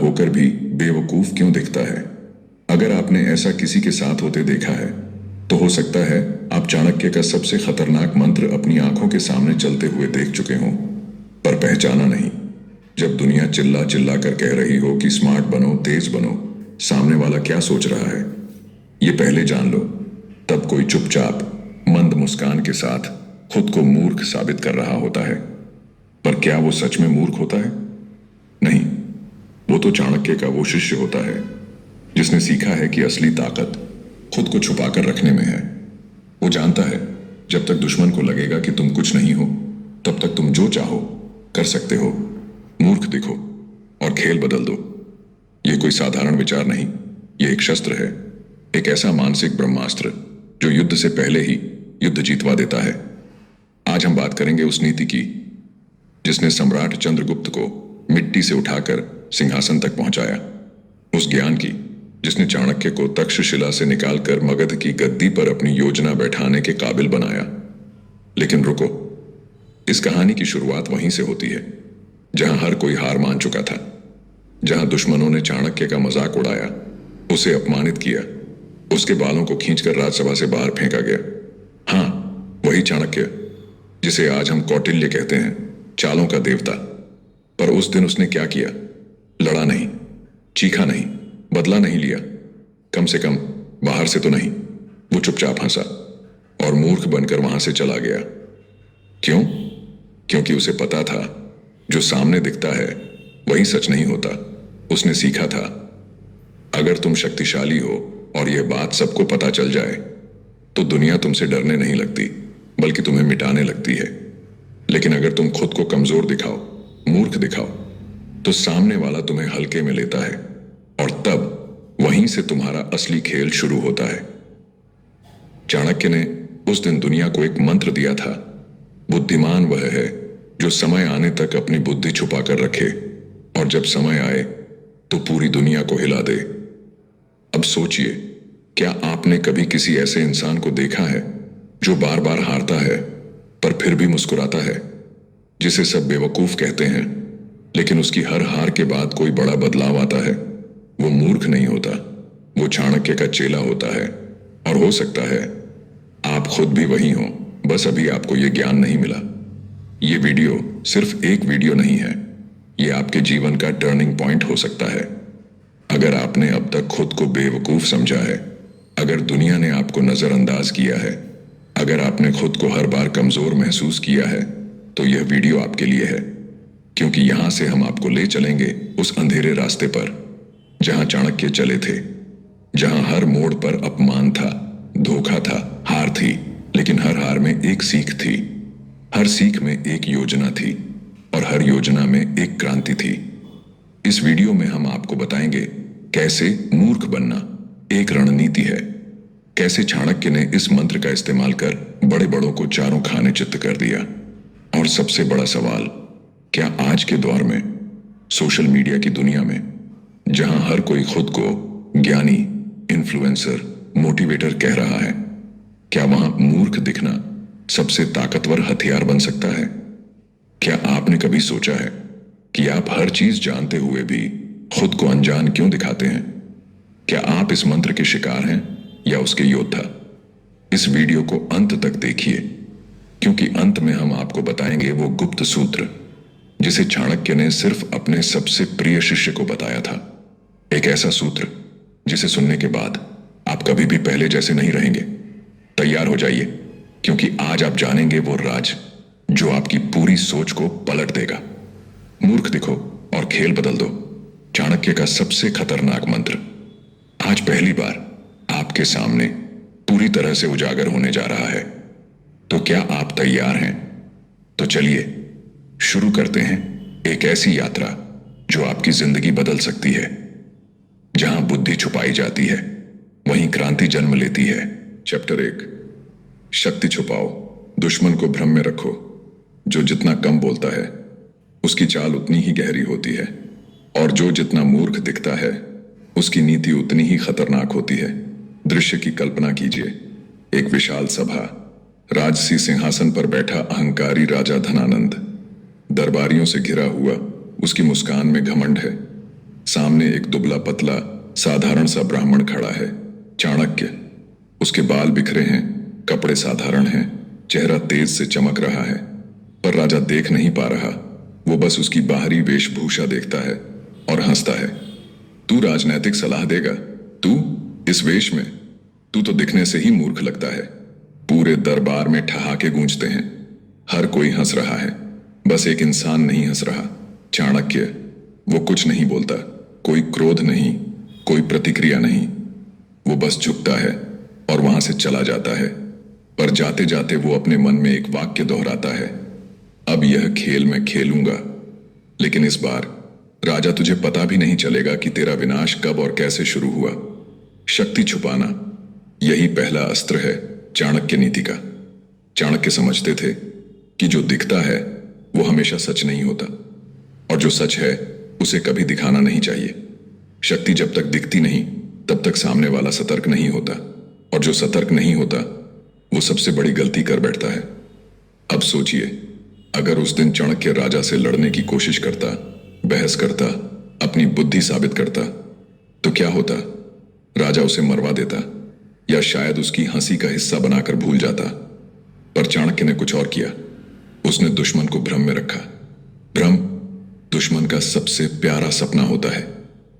होकर भी बेवकूफ क्यों दिखता है? अगर आपने ऐसा किसी के साथ होते देखा है तो हो सकता है आप चाणक्य का सबसे खतरनाक मंत्र अपनी आंखों के सामने चलते हुए देख चुके हों, पर पहचाना नहीं। जब दुनिया चिल्ला चिल्ला कर कह रही हो कि स्मार्ट बनो, तेज बनो, सामने वाला क्या सोच रहा है ये पहले जान लो। तब कोई चुपचाप मंद मुस्कान के साथ खुद को मूर्ख साबित कर रहा होता है। पर क्या वो सच में मूर्ख होता है? नहीं, वो तो चाणक्य का वो शिष्य होता है जिसने सीखा है कि असली ताकत खुद को छुपाकर रखने में है। वो जानता है जब तक दुश्मन को लगेगा कि तुम कुछ नहीं हो तब तक तुम जो चाहो कर सकते हो। मूर्ख दिखो और खेल बदल दो। ये कोई साधारण विचार नहीं, ये एक शस्त्र है, एक ऐसा मानसिक ब्रह्मास्त्र जो युद्ध से पहले ही युद्ध जीतवा देता है। आज हम बात करेंगे उस नीति की जिसने सम्राट चंद्रगुप्त को मिट्टी से उठाकर सिंहासन तक पहुंचाया, उस ज्ञान की जिसने चाणक्य को तक्षशिला से निकालकर मगध की गद्दी पर अपनी योजना बैठाने के काबिल बनाया। लेकिन रुको, इस कहानी की शुरुआत वहीं से होती है जहां हर कोई हार मान चुका था, जहां दुश्मनों ने चाणक्य का मजाक उड़ाया, उसे अपमानित किया, उसके बालों को खींचकर राजसभा से बाहर फेंका गया। हाँ, वही चाणक्य जिसे आज हम कौटिल्य कहते हैं, चालों का देवता। पर उस दिन उसने क्या किया? लड़ा नहीं, चीखा नहीं, बदला नहीं लिया, कम से कम बाहर से तो नहीं। वो चुपचाप हंसा और मूर्ख बनकर वहां से चला गया। क्यों? क्योंकि उसे पता था जो सामने दिखता है वही सच नहीं होता। उसने सीखा था अगर तुम शक्तिशाली हो और यह बात सबको पता चल जाए तो दुनिया तुमसे डरने नहीं लगती बल्कि तुम्हें मिटाने लगती है। लेकिन अगर तुम खुद को कमजोर दिखाओ, मूर्ख दिखाओ, तो सामने वाला तुम्हें हल्के में लेता है और तब वहीं से तुम्हारा असली खेल शुरू होता है। चाणक्य ने उस दिन दुनिया को एक मंत्र दिया था, बुद्धिमान वह है जो समय आने तक अपनी बुद्धि छुपा कर रखे और जब समय आए तो पूरी दुनिया को हिला दे। अब सोचिए, क्या आपने कभी किसी ऐसे इंसान को देखा है जो बार बार हारता है पर फिर भी मुस्कुराता है, जिसे सब बेवकूफ कहते हैं, लेकिन उसकी हर हार के बाद कोई बड़ा बदलाव आता है? वो मूर्ख नहीं होता, वो चाणक्य का चेला होता है। और हो सकता है आप खुद भी वही हो, बस अभी आपको यह ज्ञान नहीं मिला। ये वीडियो सिर्फ एक वीडियो नहीं है, ये आपके जीवन का टर्निंग पॉइंट हो सकता है। अगर आपने अब तक खुद को बेवकूफ समझा है, अगर दुनिया ने आपको नजरअंदाज किया है, अगर आपने खुद को हर बार कमजोर महसूस किया है, तो यह वीडियो आपके लिए है। क्योंकि यहां से हम आपको ले चलेंगे उस अंधेरे रास्ते पर जहां चाणक्य चले थे, जहां हर मोड़ पर अपमान था, धोखा था, हार थी, लेकिन हर हार में एक सीख थी, हर सीख में एक योजना थी और हर योजना में एक क्रांति थी। इस वीडियो में हम आपको बताएंगे कैसे मूर्ख बनना एक रणनीति है, कैसे चाणक्य ने इस मंत्र का इस्तेमाल कर बड़े बड़ों को चारों खाने चित्त कर दिया। और सबसे बड़ा सवाल, क्या आज के दौर में, सोशल मीडिया की दुनिया में, जहां हर कोई खुद को ज्ञानी, इन्फ्लुएंसर, मोटिवेटर कह रहा है, क्या वहां मूर्ख दिखना सबसे ताकतवर हथियार बन सकता है? क्या आपने कभी सोचा है कि आप हर चीज जानते हुए भी खुद को अनजान क्यों दिखाते हैं? क्या आप इस मंत्र के शिकार हैं या उसके योद्धा? इस वीडियो को अंत तक देखिए, क्योंकि अंत में हम आपको बताएंगे वो गुप्त सूत्र जिसे चाणक्य ने सिर्फ अपने सबसे प्रिय शिष्य को बताया था। एक ऐसा सूत्र जिसे सुनने के बाद आप कभी भी पहले जैसे नहीं रहेंगे। तैयार हो जाइए, क्योंकि आज आप जानेंगे वो राज जो आपकी पूरी सोच को पलट देगा। मूर्ख दिखो और खेल बदल दो, चाणक्य का सबसे खतरनाक मंत्र आज पहली बार आपके सामने पूरी तरह से उजागर होने जा रहा है। तो क्या आप तैयार हैं? तो चलिए शुरू करते हैं एक ऐसी यात्रा जो आपकी जिंदगी बदल सकती है। जहां बुद्धि छुपाई जाती है वहीं क्रांति जन्म लेती है। चैप्टर 1, शक्ति छुपाओ, दुश्मन को भ्रम में रखो। जो जितना कम बोलता है उसकी चाल उतनी ही गहरी होती है, और जो जितना मूर्ख दिखता है उसकी नीति उतनी ही खतरनाक होती है। दृश्य की कल्पना कीजिए, एक विशाल सभा, राजसी सिंहासन पर बैठा अहंकारी राजा धनानंद, दरबारियों से घिरा हुआ, उसकी मुस्कान में घमंड है, सामने एक दुबला पतला साधारण सा ब्राह्मण खड़ा है, चाणक्य। उसके बाल बिखरे हैं, कपड़े साधारण हैं, चेहरा तेज से चमक रहा है, पर राजा देख नहीं पा रहा। वो बस उसकी बाहरी वेशभूषा देखता है और हंसता है। तू राजनैतिक सलाह देगा? तू इस वेश में? तू तो दिखने से ही मूर्ख लगता है। पूरे दरबार में ठहाके गूंजते हैं, हर कोई हंस रहा है, बस एक इंसान नहीं हंस रहा, चाणक्य। वो कुछ नहीं बोलता, कोई क्रोध नहीं, कोई प्रतिक्रिया नहीं। वो बस झुकता है और वहां से चला जाता है। पर जाते जाते वो अपने मन में एक वाक्य दोहराता है, अब यह खेल मैं खेलूंगा, लेकिन इस बार राजा तुझे पता भी नहीं चलेगा कि तेरा विनाश कब और कैसे शुरू हुआ। शक्ति छुपाना, यही पहला अस्त्र है चाणक्य नीति का। चाणक्य समझते थे कि जो दिखता है वो हमेशा सच नहीं होता, और जो सच है उसे कभी दिखाना नहीं चाहिए। शक्ति जब तक दिखती नहीं तब तक सामने वाला सतर्क नहीं होता, और जो सतर्क नहीं होता वो सबसे बड़ी गलती कर बैठता है। अब सोचिए, अगर उस दिन चाणक्य राजा से लड़ने की कोशिश करता, बहस करता, अपनी बुद्धि साबित करता, तो क्या होता? राजा उसे मरवा देता, या शायद उसकी हंसी का हिस्सा बनाकर भूल जाता। पर चाणक्य ने कुछ और किया। उसने दुश्मन को भ्रम में रखा। भ्रम दुश्मन का सबसे प्यारा सपना होता है।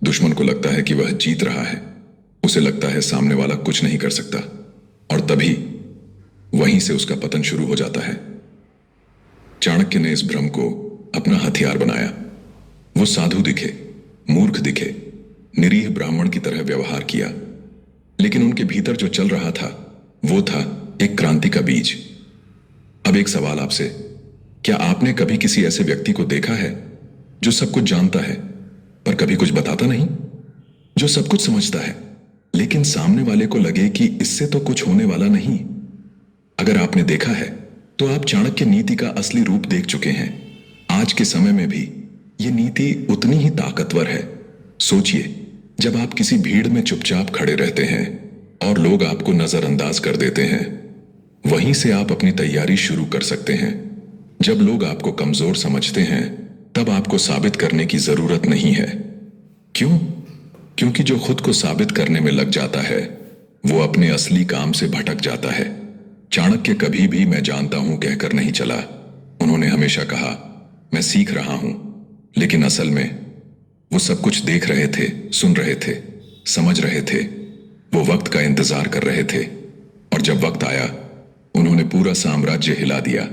दुश्मन को लगता है कि वह जीत रहा है, उसे लगता है सामने वाला कुछ नहीं कर सकता, और तभी वहीं से उसका पतन शुरू हो जाता है। चाणक्य ने इस भ्रम को अपना हथियार बनाया। वो साधु दिखे, मूर्ख दिखे, निरीह ब्राह्मण की तरह व्यवहार किया, लेकिन उनके भीतर जो चल रहा था वो था एक क्रांति का बीज। अब एक सवाल आपसे, क्या आपने कभी किसी ऐसे व्यक्ति को देखा है जो सब कुछ जानता है पर कभी कुछ बताता नहीं? जो सब कुछ समझता है लेकिन सामने वाले को लगे कि इससे तो कुछ होने वाला नहीं। अगर आपने देखा है तो आप चाणक्य नीति का असली रूप देख चुके हैं। आज के समय में भी ये नीति उतनी ही ताकतवर है। सोचिए, जब आप किसी भीड़ में चुपचाप खड़े रहते हैं और लोग आपको नजरअंदाज कर देते हैं, वहीं से आप अपनी तैयारी शुरू कर सकते हैं। जब लोग आपको कमजोर समझते हैं तब आपको साबित करने की जरूरत नहीं है। क्यों? क्योंकि जो खुद को साबित करने में लग जाता है वो अपने असली काम से भटक जाता है। चाणक्य कभी भी मैं जानता हूं कहकर नहीं चला। उन्होंने हमेशा कहा, मैं सीख रहा हूं, लेकिन असल में वो सब कुछ देख रहे थे, सुन रहे थे, समझ रहे थे। वो वक्त का इंतजार कर रहे थे, और जब वक्त आया उन्होंने पूरा साम्राज्य हिला दिया।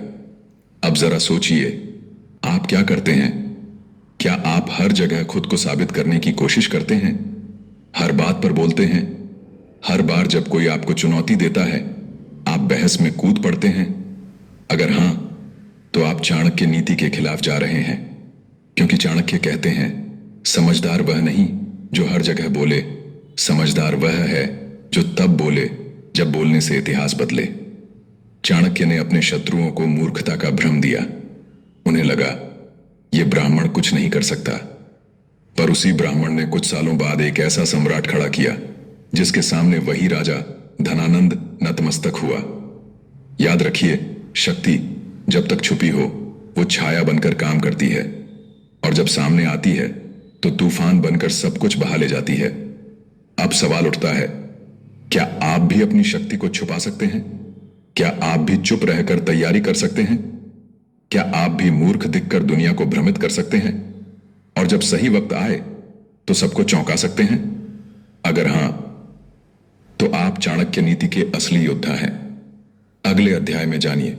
अब जरा सोचिए, आप क्या करते हैं? क्या आप हर जगह खुद को साबित करने की कोशिश करते हैं? हर बात पर बोलते हैं? हर बार जब कोई आपको चुनौती देता है आप बहस में कूद पड़ते हैं? अगर हां, तो आप चाणक्य नीति के खिलाफ जा रहे हैं। क्योंकि चाणक्य कहते हैं, समझदार वह नहीं जो हर जगह बोले, समझदार वह है जो तब बोले जब बोलने से इतिहास बदले। चाणक्य ने अपने शत्रुओं को मूर्खता का भ्रम दिया। उन्हें लगा यह ब्राह्मण कुछ नहीं कर सकता, पर उसी ब्राह्मण ने कुछ सालों बाद एक ऐसा सम्राट खड़ा किया जिसके सामने वही राजा धनानंद नतमस्तक हुआ। याद रखिए, शक्ति जब तक छुपी हो वो छाया बनकर काम करती है, और जब सामने आती है तो तूफान बनकर सब कुछ बहा ले जाती है। अब सवाल उठता है, क्या आप भी अपनी शक्ति को छुपा सकते हैं? क्या आप भी चुप रहकर तैयारी कर सकते हैं? क्या आप भी मूर्ख दिखकर दुनिया को भ्रमित कर सकते हैं, और जब सही वक्त आए तो सबको चौंका सकते हैं? अगर हां, तो आप चाणक्य नीति के असली योद्धा हैं। अगले अध्याय में जानिए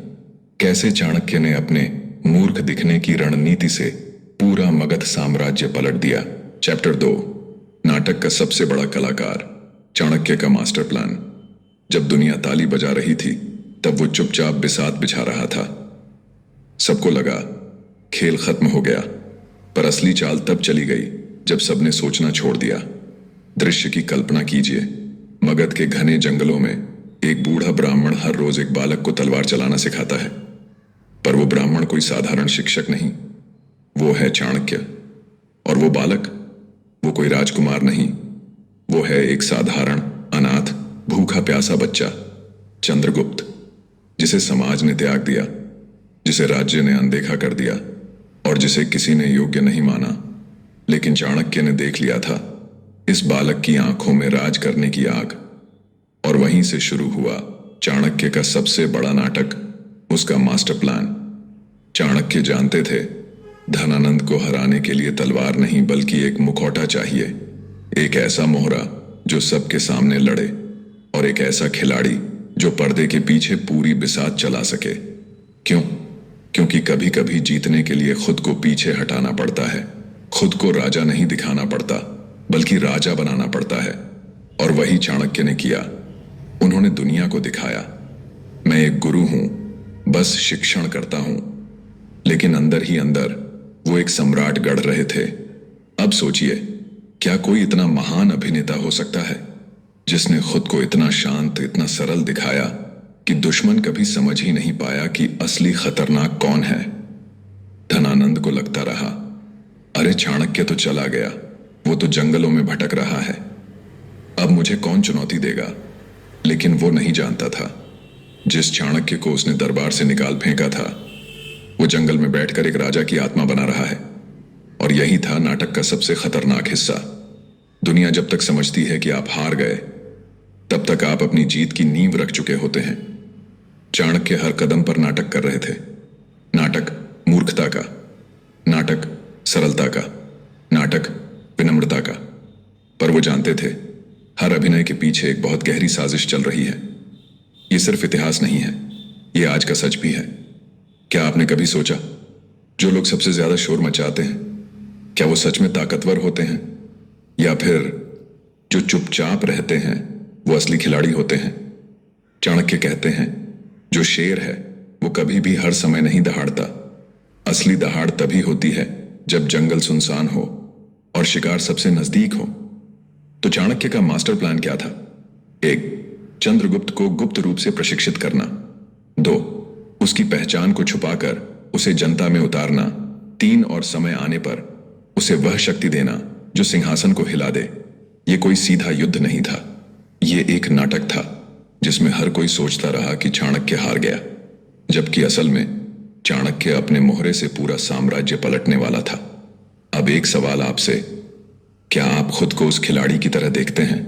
कैसे चाणक्य ने अपने मूर्ख दिखने की रणनीति से पूरा मगध साम्राज्य पलट दिया। चैप्टर 2, नाटक का सबसे बड़ा कलाकार, चाणक्य का मास्टर प्लान। जब दुनिया ताली बजा रही थी तब वो चुपचाप बिसात बिछा रहा था। सबको लगा खेल खत्म हो गया, पर असली चाल तब चली गई जब सबने सोचना छोड़ दिया। दृश्य की कल्पना कीजिए, मगध के घने जंगलों में एक बूढ़ा ब्राह्मण हर रोज एक बालक को तलवार चलाना सिखाता है। पर वो ब्राह्मण कोई साधारण शिक्षक नहीं, वो है चाणक्य। और वो बालक, वो कोई राजकुमार नहीं, वो है एक साधारण अनाथ भूखा प्यासा बच्चा, चंद्रगुप्त, जिसे समाज ने त्याग दिया, जिसे राज्य ने अनदेखा कर दिया, और जिसे किसी ने योग्य नहीं माना। लेकिन चाणक्य ने देख लिया था इस बालक की आंखों में राज करने की आग। और वहीं से शुरू हुआ चाणक्य का सबसे बड़ा नाटक, उसका मास्टर प्लान। चाणक्य जानते थे धनानंद को हराने के लिए तलवार नहीं बल्कि एक मुखौटा चाहिए, एक ऐसा मोहरा जो सबके सामने लड़े, और एक ऐसा खिलाड़ी जो पर्दे के पीछे पूरी बिसात चला सके। क्यों? क्योंकि कभी कभी जीतने के लिए खुद को पीछे हटाना पड़ता है। खुद को राजा नहीं दिखाना पड़ता बल्कि राजा बनाना पड़ता है। और वही चाणक्य ने किया। उन्होंने दुनिया को दिखाया, मैं एक गुरु हूं, बस शिक्षण करता हूं। लेकिन अंदर ही अंदर वो एक सम्राट गढ़ रहे थे। अब सोचिए, क्या कोई इतना महान अभिनेता हो सकता है जिसने खुद को इतना शांत, इतना सरल दिखाया कि दुश्मन कभी समझ ही नहीं पाया कि असली खतरनाक कौन है। धनानंद को लगता रहा, अरे चाणक्य तो चला गया, वो तो जंगलों में भटक रहा है, अब मुझे कौन चुनौती देगा। लेकिन वो नहीं जानता था जिस चाणक्य को उसने दरबार से निकाल फेंका था वो जंगल में बैठकर एक राजा की आत्मा बना रहा है। और यही था नाटक का सबसे खतरनाक हिस्सा। दुनिया जब तक समझती है कि आप हार गए तब तक आप अपनी जीत की नींव रख चुके होते हैं। चाणक्य हर कदम पर नाटक कर रहे थे। नाटक मूर्खता का, नाटक सरलता का, नाटक विनम्रता का। पर वो जानते थे हर अभिनय के पीछे एक बहुत गहरी साजिश चल रही है। ये सिर्फ इतिहास नहीं है, ये आज का सच भी है। क्या आपने कभी सोचा जो लोग सबसे ज्यादा शोर मचाते हैं क्या वो सच में ताकतवर होते हैं, या फिर जो चुपचाप रहते हैं वो असली खिलाड़ी होते हैं? चाणक्य कहते हैं जो शेर है वो कभी भी हर समय नहीं दहाड़ता। असली दहाड़ तभी होती है जब जंगल सुनसान हो और शिकार सबसे नजदीक हो। तो चाणक्य का मास्टर प्लान क्या था? 1. चंद्रगुप्त को गुप्त रूप से प्रशिक्षित करना। 2. उसकी पहचान को छुपाकर उसे जनता में उतारना। 3. और समय आने पर उसे वह शक्ति देना जो सिंहासन को हिला दे। ये कोई सीधा युद्ध नहीं था, ये एक नाटक था जिसमें हर कोई सोचता रहा कि चाणक्य हार गया, जबकि असल में चाणक्य अपने मोहरे से पूरा साम्राज्य पलटने वाला था। अब एक सवाल आपसे, क्या आप खुद को उस खिलाड़ी की तरह देखते हैं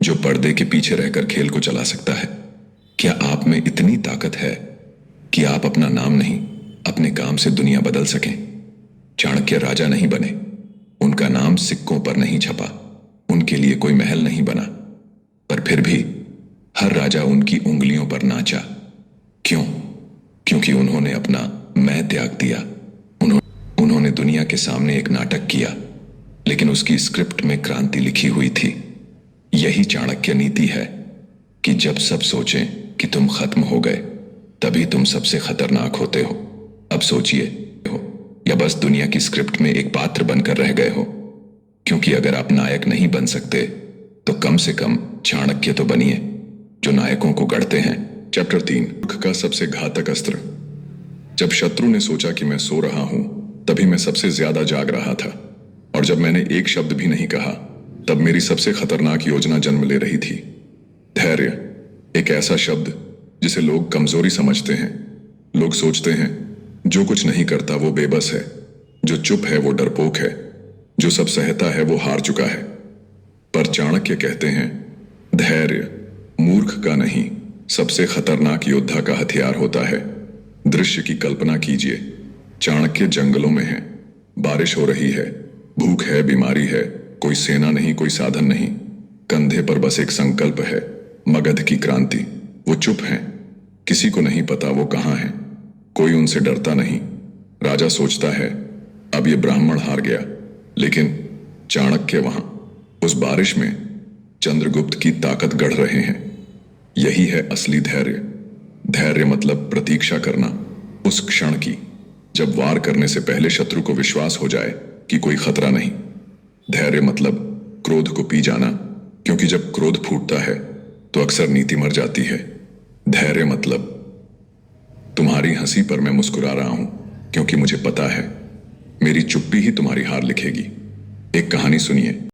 जो पर्दे के पीछे रहकर खेल को चला सकता है? क्या आप में इतनी ताकत है कि आप अपना नाम नहीं, अपने काम से दुनिया बदल सकें? चाणक्य राजा नहीं बने, उनका नाम सिक्कों पर नहीं छपा, उनके लिए कोई महल नहीं बना, पर फिर भी हर राजा उनकी उंगलियों पर नाचा। क्यों? क्योंकि उन्होंने अपना मैं त्याग दिया। उन्होंने दुनिया के सामने एक नाटक किया, लेकिन उसकी स्क्रिप्ट में क्रांति लिखी हुई थी। यही चाणक्य नीति है कि जब सब सोचें कि तुम खत्म हो गए तभी तुम सबसे खतरनाक होते हो। अब सोचिए हो या बस दुनिया की स्क्रिप्ट में एक पात्र बनकर रह गए हो? क्योंकि अगर आप नायक नहीं बन सकते तो कम से कम चाणक्य तो बनिए जो नायकों को गढ़ते हैं। चैप्टर 3, मूर्ख का सबसे घातक अस्त्र। जब शत्रु ने सोचा कि मैं सो रहा हूं तभी मैं सबसे ज्यादा जाग रहा था, और जब मैंने एक शब्द भी नहीं कहा तब मेरी सबसे खतरनाक योजना जन्म ले रही थी। धैर्य, एक ऐसा शब्द जिसे लोग कमजोरी समझते हैं। लोग सोचते हैं जो कुछ नहीं करता वो बेबस है, जो चुप है वो डरपोक है, जो सब सहता है वो हार चुका है। पर चाणक्य कहते हैं धैर्य मूर्ख का नहीं, सबसे खतरनाक योद्धा का हथियार होता है। दृश्य की कल्पना कीजिए, चाणक्य जंगलों में है, बारिश हो रही है, भूख है, बीमारी है, कोई सेना नहीं, कोई साधन नहीं, कंधे पर बस एक संकल्प है, मगध की क्रांति। वो चुप हैं, किसी को नहीं पता वो कहां हैं, कोई उनसे डरता नहीं। राजा सोचता है अब ये ब्राह्मण हार गया, लेकिन चाणक्य वहां उस बारिश में चंद्रगुप्त की ताकत गढ़ रहे हैं। यही है असली धैर्य। धैर्य मतलब प्रतीक्षा करना उस क्षण की जब वार करने से पहले शत्रु को विश्वास हो जाए कि कोई खतरा नहीं। धैर्य मतलब क्रोध को पी जाना, क्योंकि जब क्रोध फूटता है तो अक्सर नीति मर जाती है। धैर्य मतलब तुम्हारी हंसी पर मैं मुस्कुरा रहा हूं क्योंकि मुझे पता है मेरी चुप्पी ही तुम्हारी हार लिखेगी। एक कहानी सुनिए।